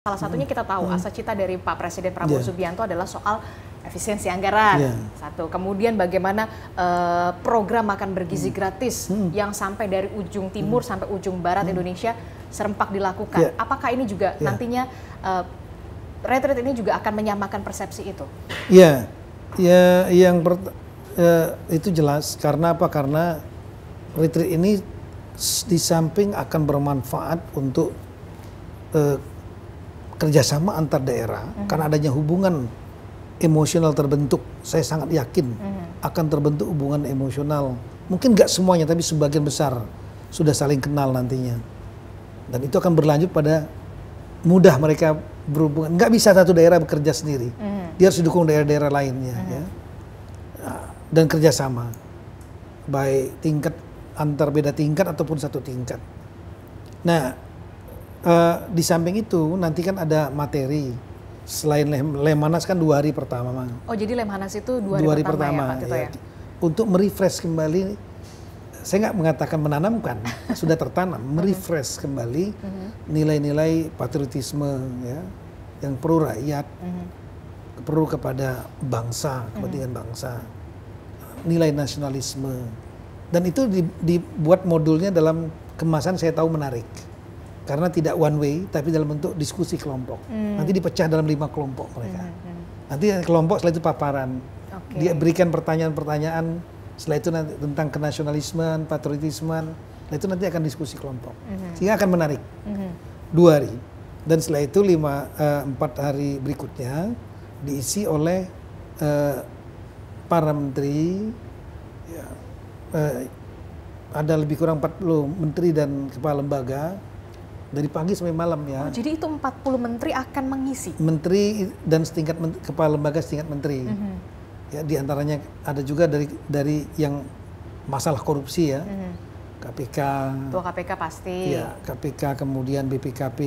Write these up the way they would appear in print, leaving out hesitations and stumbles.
Salah satunya kita tahu asa cita dari Pak Presiden Prabowo Subianto adalah soal efisiensi anggaran. Satu, kemudian bagaimana program makan bergizi gratis yang sampai dari ujung timur sampai ujung barat Indonesia serempak dilakukan. Apakah ini juga nantinya retreat ini juga akan menyamakan persepsi itu? Itu jelas. Karena apa? Karena retreat ini di samping akan bermanfaat untuk kerjasama antar daerah, karena adanya hubungan emosional terbentuk, saya sangat yakin akan terbentuk hubungan emosional. Mungkin nggak semuanya, tapi sebagian besar sudah saling kenal nantinya. Dan itu akan berlanjut pada mudah mereka berhubungan. Nggak bisa satu daerah bekerja sendiri, dia harus didukung daerah-daerah lainnya. Ya. Dan kerjasama, baik tingkat antar beda tingkat ataupun satu tingkat. Nah, di samping itu nanti kan ada materi selain Lemhanas kan 2 hari pertama. Oh, jadi Lemhanas itu 2 hari pertama ya, Pak Tito ya? Untuk merefresh kembali, saya nggak mengatakan menanamkan, sudah tertanam, merefresh kembali nilai-nilai patriotisme ya, yang pro rakyat, pro kepada bangsa, kepentingan bangsa, nilai nasionalisme, dan itu dibuat modulnya dalam kemasan saya tahu menarik. Karena tidak one way, tapi dalam bentuk diskusi kelompok. Nanti dipecah dalam 5 kelompok mereka. Nanti kelompok setelah itu paparan. Dia berikan pertanyaan-pertanyaan, setelah itu nanti tentang kenasionalismen, patriotismen. Setelah itu nanti akan diskusi kelompok. Sehingga akan menarik. 2 hari. Dan setelah itu 4 hari berikutnya diisi oleh para menteri. Ya, ada lebih kurang 40 menteri dan kepala lembaga. Dari pagi sampai malam ya. Oh, jadi itu 40 menteri akan mengisi? Menteri dan setingkat kepala lembaga setingkat menteri. Ya, di antaranya ada juga dari yang masalah korupsi ya. KPK. Ketua KPK pasti. Ya, KPK, kemudian BPKP,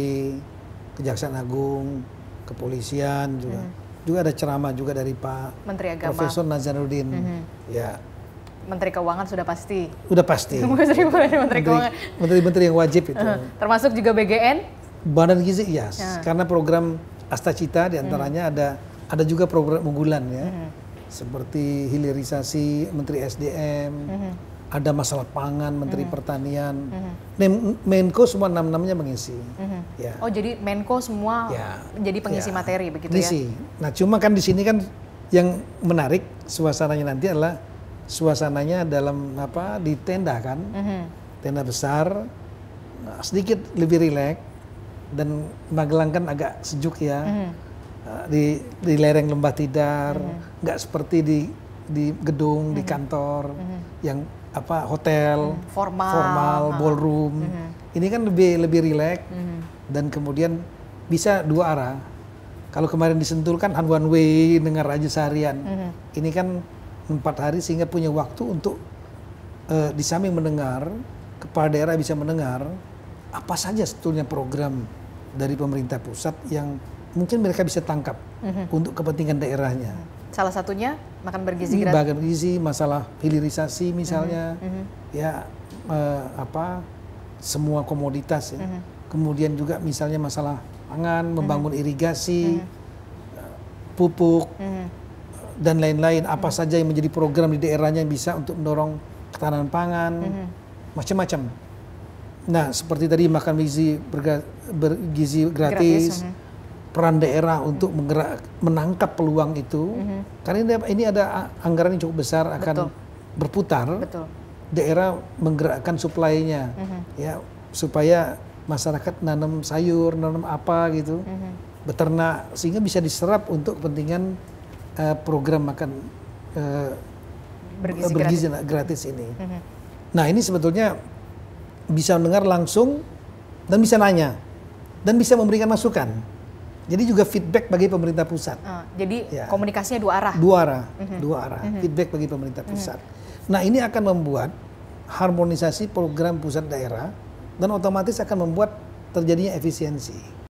Kejaksaan Agung, Kepolisian juga. Juga ada ceramah juga dari Pak Menteri Agama. Profesor Nazaruddin. Ya. Menteri Keuangan sudah pasti. Udah pasti. Menteri-menteri yang wajib itu. Termasuk juga BGN? Badan Gizi, yes. Karena program Astacita diantaranya ada juga program unggulan ya. Seperti hilirisasi Menteri SDM, ada masalah pangan Menteri Pertanian. Menko semua 6-6-nya mengisi. Ya. Oh, jadi Menko semua jadi pengisi materi begitu ngisi. Ya? Nah, cuma kan di sini kan yang menarik suasananya nanti adalah suasananya dalam di tenda kan, tenda besar, sedikit lebih rileks, dan Magelang kan agak sejuk ya, di lereng Lembah Tidar, nggak seperti di gedung, di kantor, yang hotel, formal, ballroom. Ini kan lebih rileks, dan kemudian bisa 2 arah. Kalau kemarin di Sentul kan one way dengar aja seharian, ini kan 4 hari sehingga punya waktu untuk di samping mendengar, kepala daerah bisa mendengar apa saja sebetulnya program dari pemerintah pusat yang mungkin mereka bisa tangkap untuk kepentingan daerahnya. Salah satunya makan bergizi gratis. Makan bergizi, masalah hilirisasi misalnya, ya semua komoditas ya. Kemudian juga misalnya masalah pangan, membangun irigasi, pupuk. Dan lain-lain, apa saja yang menjadi program di daerahnya yang bisa untuk mendorong ketahanan pangan, macam-macam. Nah, seperti tadi makan bergizi gratis, peran daerah untuk menangkap peluang itu, karena ini ada anggaran yang cukup besar akan berputar. Daerah menggerakkan supply-nya, ya supaya masyarakat nanam sayur, nanam apa gitu, beternak, sehingga bisa diserap untuk kepentingan program makan bergizi gratis ini. Nah, ini sebetulnya bisa mendengar langsung dan bisa nanya dan bisa memberikan masukan. Jadi juga feedback bagi pemerintah pusat. Jadi komunikasinya 2 arah. 2 arah, 2 arah. Feedback bagi pemerintah pusat. Nah, ini akan membuat harmonisasi program pusat daerah dan otomatis akan membuat terjadinya efisiensi.